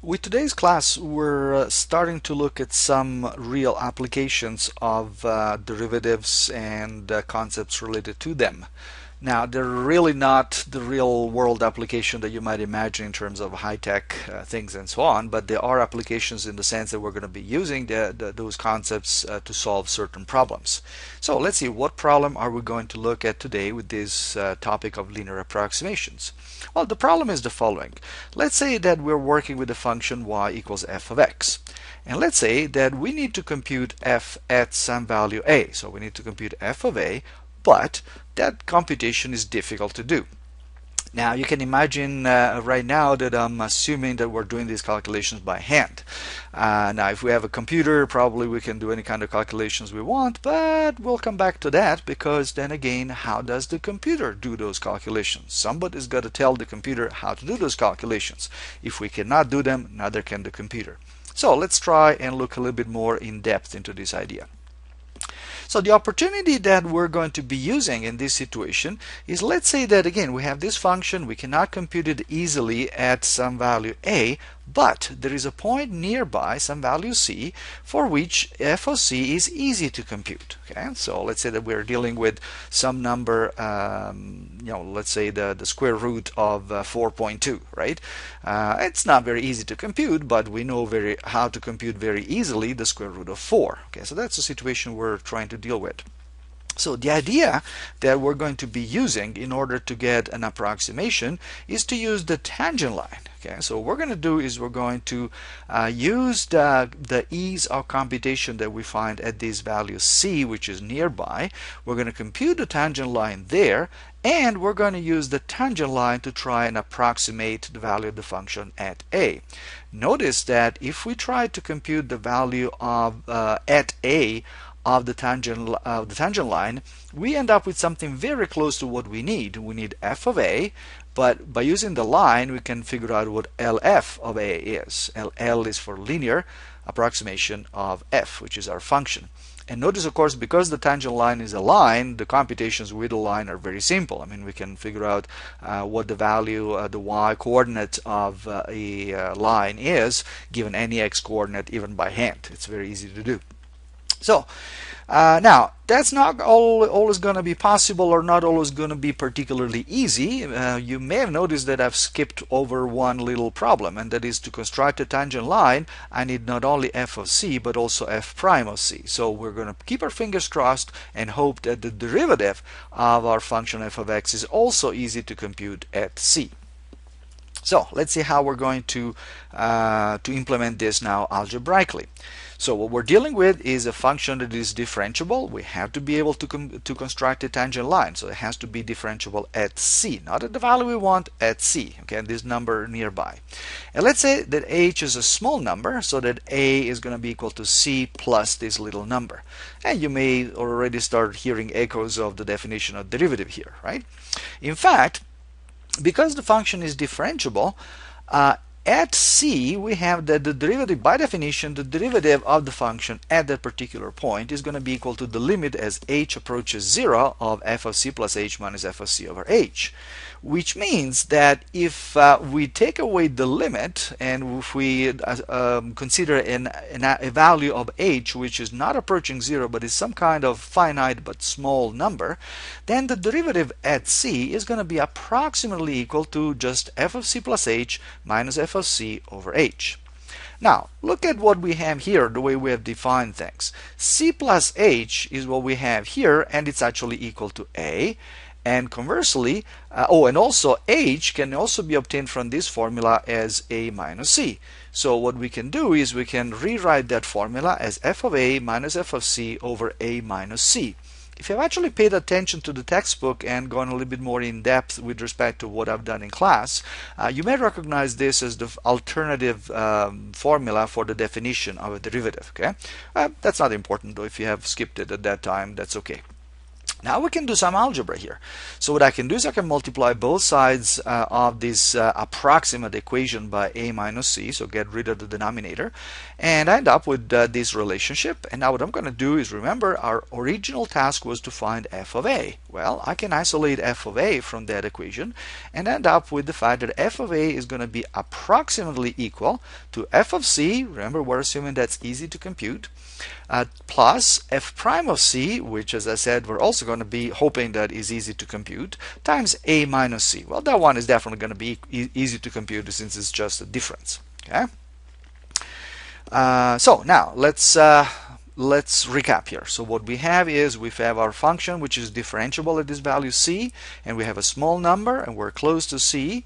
With today's class, we're starting to look at some real applications of derivatives and concepts related to them. Now, they're really not the real world application that you might imagine in terms of high-tech things and so on, but there are applications in the sense that we're going to be using those concepts to solve certain problems. So let's see, what problem are we going to look at today with this topic of linear approximations? Well, the problem is the following. Let's say that we're working with the function y equals f of x. And let's say that we need to compute f at some value a. So we need to compute f of a, but that computation is difficult to do. Now you can imagine right now that I'm assuming that we're doing these calculations by hand. Now if we have a computer, probably we can do any kind of calculations we want, but we'll come back to that, because then again, how does the computer do those calculations? Somebody's got to tell the computer how to do those calculations. If we cannot do them, neither can the computer. So let's try and look a little bit more in depth into this idea. So the opportunity that we're going to be using in this situation is, let's say that again we have this function, we cannot compute it easily at some value a, but there is a point nearby, some value c, for which f of c is easy to compute. Okay, so let's say that we're dealing with some number, let's say the square root of 4.2, right? It's not very easy to compute, but we know how to compute very easily the square root of 4. Okay, so that's the situation we're trying to deal with. So the idea that we're going to be using in order to get an approximation is to use the tangent line. Okay, so what we're going to do is we're going to use the ease of computation that we find at this value c, which is nearby. We're going to compute the tangent line there, and we're going to use the tangent line to try and approximate the value of the function at a. Notice that if we try to compute the value of at a of the tangent line, we end up with something very close to what we need. We need f of a, but by using the line we can figure out what LF of a is. L is for linear approximation of f, which is our function. And notice, of course, because the tangent line is a line, the computations with the line are very simple. I mean, we can figure out what the value, the y coordinate of a line is, given any x coordinate, even by hand. It's very easy to do. So now that's not always going to be possible, or not always going to be particularly easy. You may have noticed that I've skipped over one little problem, and that is to construct a tangent line I need not only f of c but also f prime of c. So we're going to keep our fingers crossed and hope that the derivative of our function f of x is also easy to compute at c. So let's see how we're going to implement this now algebraically. So what we're dealing with is a function that is differentiable. We have to be able to construct a tangent line, so it has to be differentiable at c, not at the value we want, at c. Okay, this number nearby. And let's say that h is a small number, so that a is going to be equal to c plus this little number. And you may already start hearing echoes of the definition of derivative here, right? In fact, because the function is differentiable, at c we have that the derivative, by definition, the derivative of the function at that particular point is going to be equal to the limit as h approaches 0 of f of c plus h minus f of c over h. Which means that if we take away the limit, and if we consider a value of h which is not approaching 0 but is some kind of finite but small number, then the derivative at c is going to be approximately equal to just f of c plus h minus f of c over h. Now, look at what we have here, the way we have defined things. C plus h is what we have here, and it's actually equal to a. And conversely, and also h can also be obtained from this formula as a minus c. So what we can do is we can rewrite that formula as f of a minus f of c over a minus c. If you've actually paid attention to the textbook and gone a little bit more in depth with respect to what I've done in class, you may recognize this as the alternative formula for the definition of a derivative. Okay, that's not important though. If you have skipped it at that time, that's okay. Now we can do some algebra here. So what I can do is I can multiply both sides of this approximate equation by a minus c, so get rid of the denominator, and I end up with this relationship. And now what I'm going to do is, remember, our original task was to find f of a. Well, I can isolate f of a from that equation and end up with the fact that f of a is going to be approximately equal to f of c. Remember, we're assuming that's easy to compute, plus f prime of c, which, as I said, we're also going to be hoping that is easy to compute, times a minus c. Well, that one is definitely going to be easy to compute since it's just a difference. Okay. So now let's recap here. So what we have is we have our function which is differentiable at this value c, and we have a small number and we're close to c.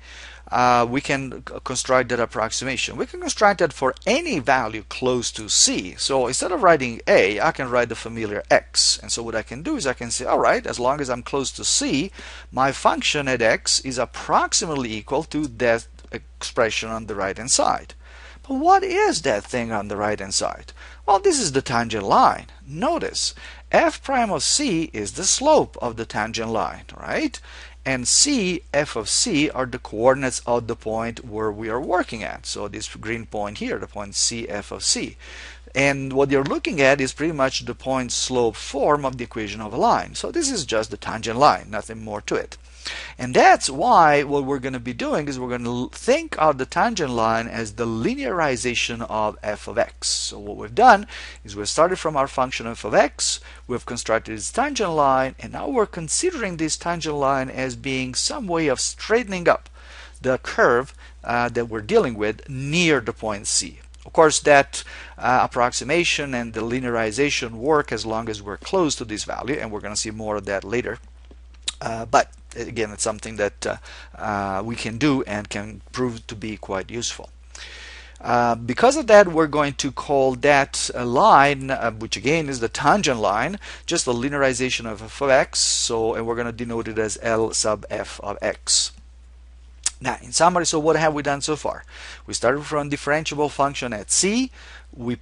We can construct that approximation. We can construct that for any value close to c. So instead of writing a, I can write the familiar x. And so what I can do is I can say, all right, as long as I'm close to c, my function at x is approximately equal to that expression on the right hand side. But what is that thing on the right hand side? Well, this is the tangent line. Notice f prime of c is the slope of the tangent line, right? And c, f of c, are the coordinates of the point where we are working at. So this green point here, the point c, f of c. And what you're looking at is pretty much the point slope form of the equation of a line. So this is just the tangent line, nothing more to it. And that's why what we're going to be doing is we're going to think of the tangent line as the linearization of f of x. So what we've done is we've started from our function f of x, we've constructed this tangent line, and now we're considering this tangent line as being some way of straightening up the curve that we're dealing with near the point C. Of course, that approximation and the linearization work as long as we're close to this value, and we're going to see more of that later. But again, it's something that we can do and can prove to be quite useful. Because of that, we're going to call that a line, which again is the tangent line, just a linearization of f of x. So, and we're going to denote it as L sub f of x. Now, in summary, so what have we done so far? We started from a differentiable function at c. We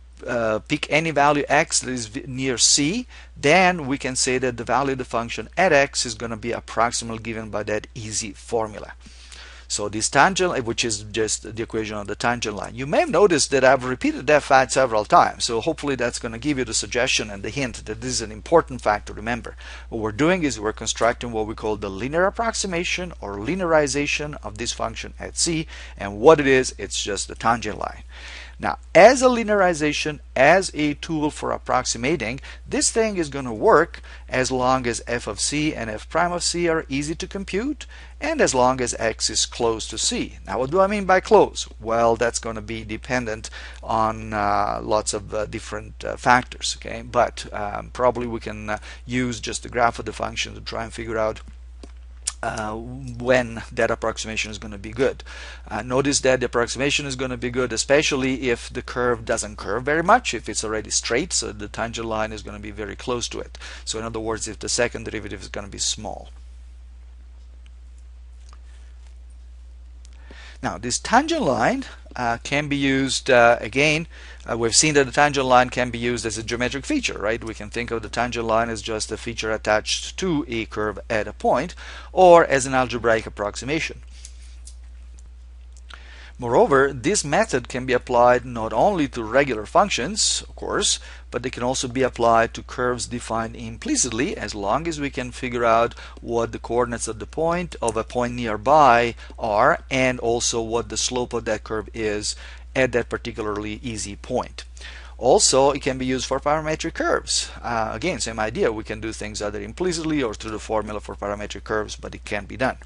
pick any value x that is near c. Then we can say that the value of the function at x is going to be approximately given by that easy formula. So this tangent, which is just the equation of the tangent line. You may have noticed that I've repeated that fact several times. So hopefully that's going to give you the suggestion and the hint that this is an important fact to remember. What we're doing is we're constructing what we call the linear approximation or linearization of this function at c. And what it is, it's just the tangent line. Now, as a linearization, as a tool for approximating, this thing is going to work as long as f of c and f prime of c are easy to compute, and as long as x is close to c. Now, what do I mean by close? Well, that's going to be dependent on lots of different factors, okay? But probably we can use just the graph of the function to try and figure out when that approximation is going to be good. Notice that the approximation is going to be good, especially if the curve doesn't curve very much, if it's already straight, so the tangent line is going to be very close to it. So in other words, if the second derivative is going to be small. Now, this tangent line can be used, again, we've seen that the tangent line can be used as a geometric feature, right? We can think of the tangent line as just a feature attached to a curve at a point, or as an algebraic approximation. Moreover, this method can be applied not only to regular functions, of course, but they can also be applied to curves defined implicitly, as long as we can figure out what the coordinates of the point of a point nearby are, and also what the slope of that curve is at that particularly easy point. Also, it can be used for parametric curves. Again, same idea. We can do things either implicitly or through the formula for parametric curves, but it can be done.